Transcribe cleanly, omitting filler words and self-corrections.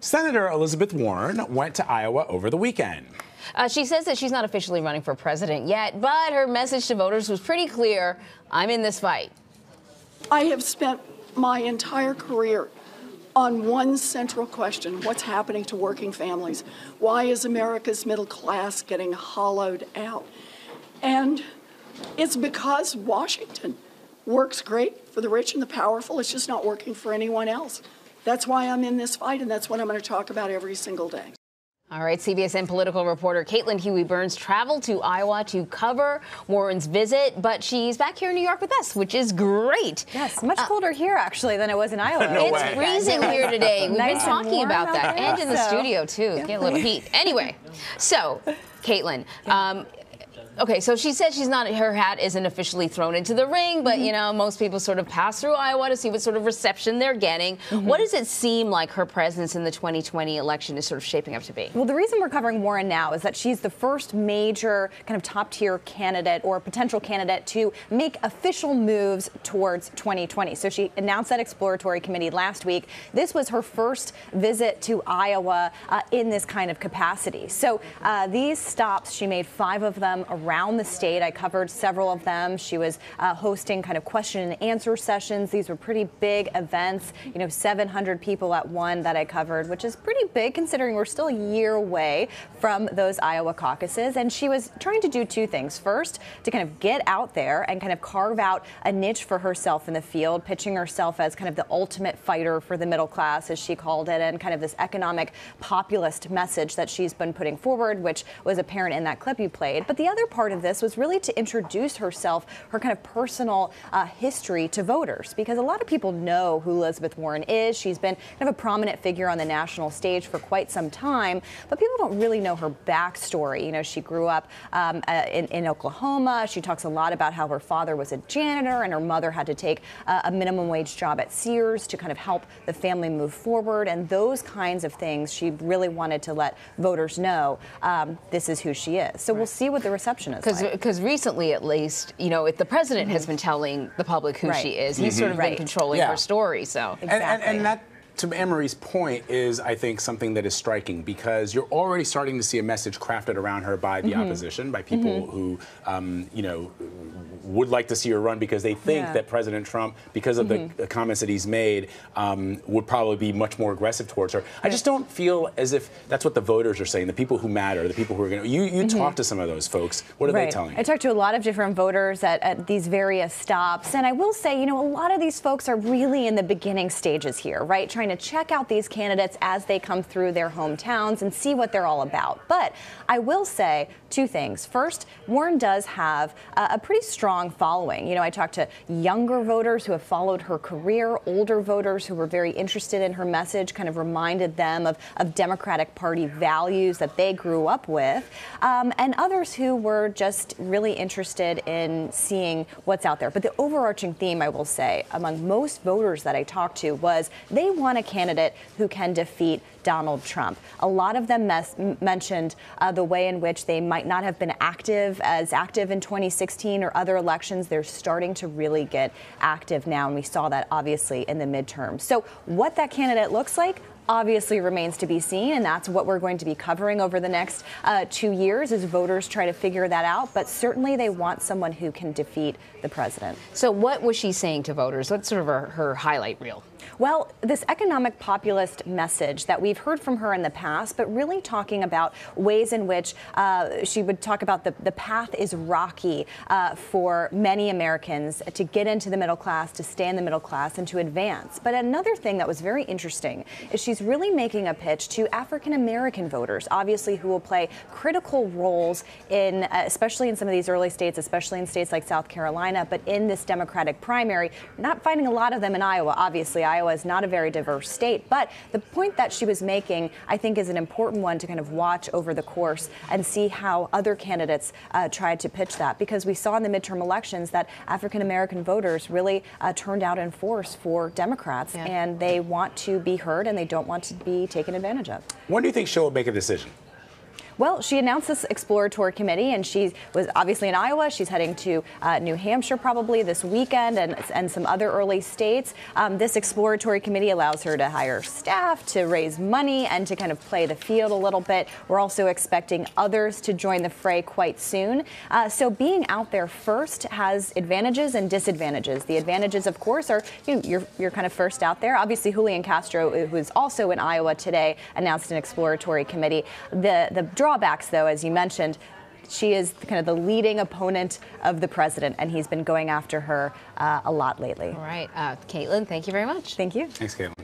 Senator Elizabeth Warren went to Iowa over the weekend. She says that she's not officially running for president yet, but her message to voters was pretty clear. I'm in this fight. I have spent my entire career on one central question: what's happening to working families? Why is America's middle class getting hollowed out? And it's because Washington works great for the rich and the powerful. It's just not working for anyone else. That's why I'm in this fight, and that's what I'm going to talk about every single day. All right, CBSN political reporter Cailtin Huey-Burns traveled to Iowa to cover Warren's visit, but she's back here in New York with us, which is great. Yes, much colder here, actually, than it was in Iowa. No It's way. freezing here today. We've been talking about that, there, and in the studio, too. Get a little heat. Anyway, so, Cailtin, okay, so she said her hat isn't officially thrown into the ring, but, you know, most people sort of pass through Iowa to see what sort of reception they're getting. What does it seem like her presence in the 2020 election is sort of shaping up to be? Well, the reason we're covering Warren now is that she's the first major kind of top-tier candidate or potential candidate to make official moves towards 2020. So she announced that exploratory committee last week. This was her first visit to Iowa in this kind of capacity. So these stops, she made 5 of them around the state. I covered several of them. She was hosting kind of question and answer sessions. These were pretty big events, you know, 700 people at one that I covered, which is pretty big considering we're still a year away from those Iowa caucuses. And she was trying to do 2 things. First, to kind of get out there and kind of carve out a niche for herself in the field, pitching herself as kind of the ultimate fighter for the middle class, as she called it, and kind of this economic populist message that she's been putting forward, which was apparent in that clip you played. But the other part of this was really to introduce herself, her kind of personal history to voters, because a lot of people know who Elizabeth Warren is. She's been kind of a prominent figure on the national stage for quite some time, but people don't really know her backstory. You know, she grew up in Oklahoma. She talks a lot about how her father was a janitor and her mother had to take a minimum wage job at Sears to kind of help the family move forward, and those kinds of things. She really wanted to let voters know this is who she is. So we'll see what the reception is like. Because recently, at least, you know, if the president has been telling the public who she is, he's sort of been controlling her story. So And that, to Anne-Marie's point, is, I think, something that is striking, because you're already starting to see a message crafted around her by the opposition, by people who, you know, would like to see her run because they think that President Trump, because of the comments that he's made, would probably be much more aggressive towards her. I just don't feel as if that's what the voters are saying, the people who matter, the people who are going to... You talk to some of those folks. What are they telling you? I talked to a lot of different voters at these various stops, and I will say, you know, a lot of these folks are really in the beginning stages here, right? Trying to check out these candidates as they come through their hometowns and see what they're all about. But I will say 2 things. First, Warren does have a pretty strong following. You know, I talked to younger voters who have followed her career, older voters who were very interested in her message, kind of reminded them of Democratic Party values that they grew up with, and others who were just really interested in seeing what's out there. But the overarching theme, I will say, among most voters that I talked to was they want a candidate who can defeat Donald Trump. A lot of them mentioned the way in which they might not have been as active in 2016 or other elections. They're starting to really get active now, and we saw that obviously in the midterms. So what that candidate looks like obviously remains to be seen, and that's what we're going to be covering over the next 2 years as voters try to figure that out. But certainly they want someone who can defeat the president. So what was she saying to voters? What's sort of her highlight reel? Well, this economic populist message that we've heard from her in the past, but really talking about ways in which she would talk about the path is rocky for many Americans to get into the middle class, to stay in the middle class, and to advance. But another thing that was very interesting is she's really making a pitch to African American voters, obviously, who will play critical roles in, especially in some of these early states, especially in states like South Carolina, but in this Democratic primary. Not finding a lot of them in Iowa, obviously. Iowa is not a very diverse state, but the point that she was making, I think, is an important one to kind of watch over the course and see how other candidates tried to pitch that, because we saw in the midterm elections that African American voters really turned out in force for Democrats, and they want to be heard and they don't want to be taken advantage of. When do you think she'll make a decision? Well, she announced this exploratory committee, and she was obviously in Iowa. She's heading to New Hampshire probably this weekend, and some other early states. This exploratory committee allows her to hire staff, to raise money, and to kind of play the field a little bit. We're also expecting others to join the fray quite soon. So being out there first has advantages and disadvantages. The advantages, of course, are you're kind of first out there. Obviously, Julian Castro, who is also in Iowa today, announced an exploratory committee. The drawbacks, though, as you mentioned, she is kind of the leading opponent of the president, and he's been going after her a lot lately. All right. Cailtin, thank you very much. Thank you. Thanks, Cailtin.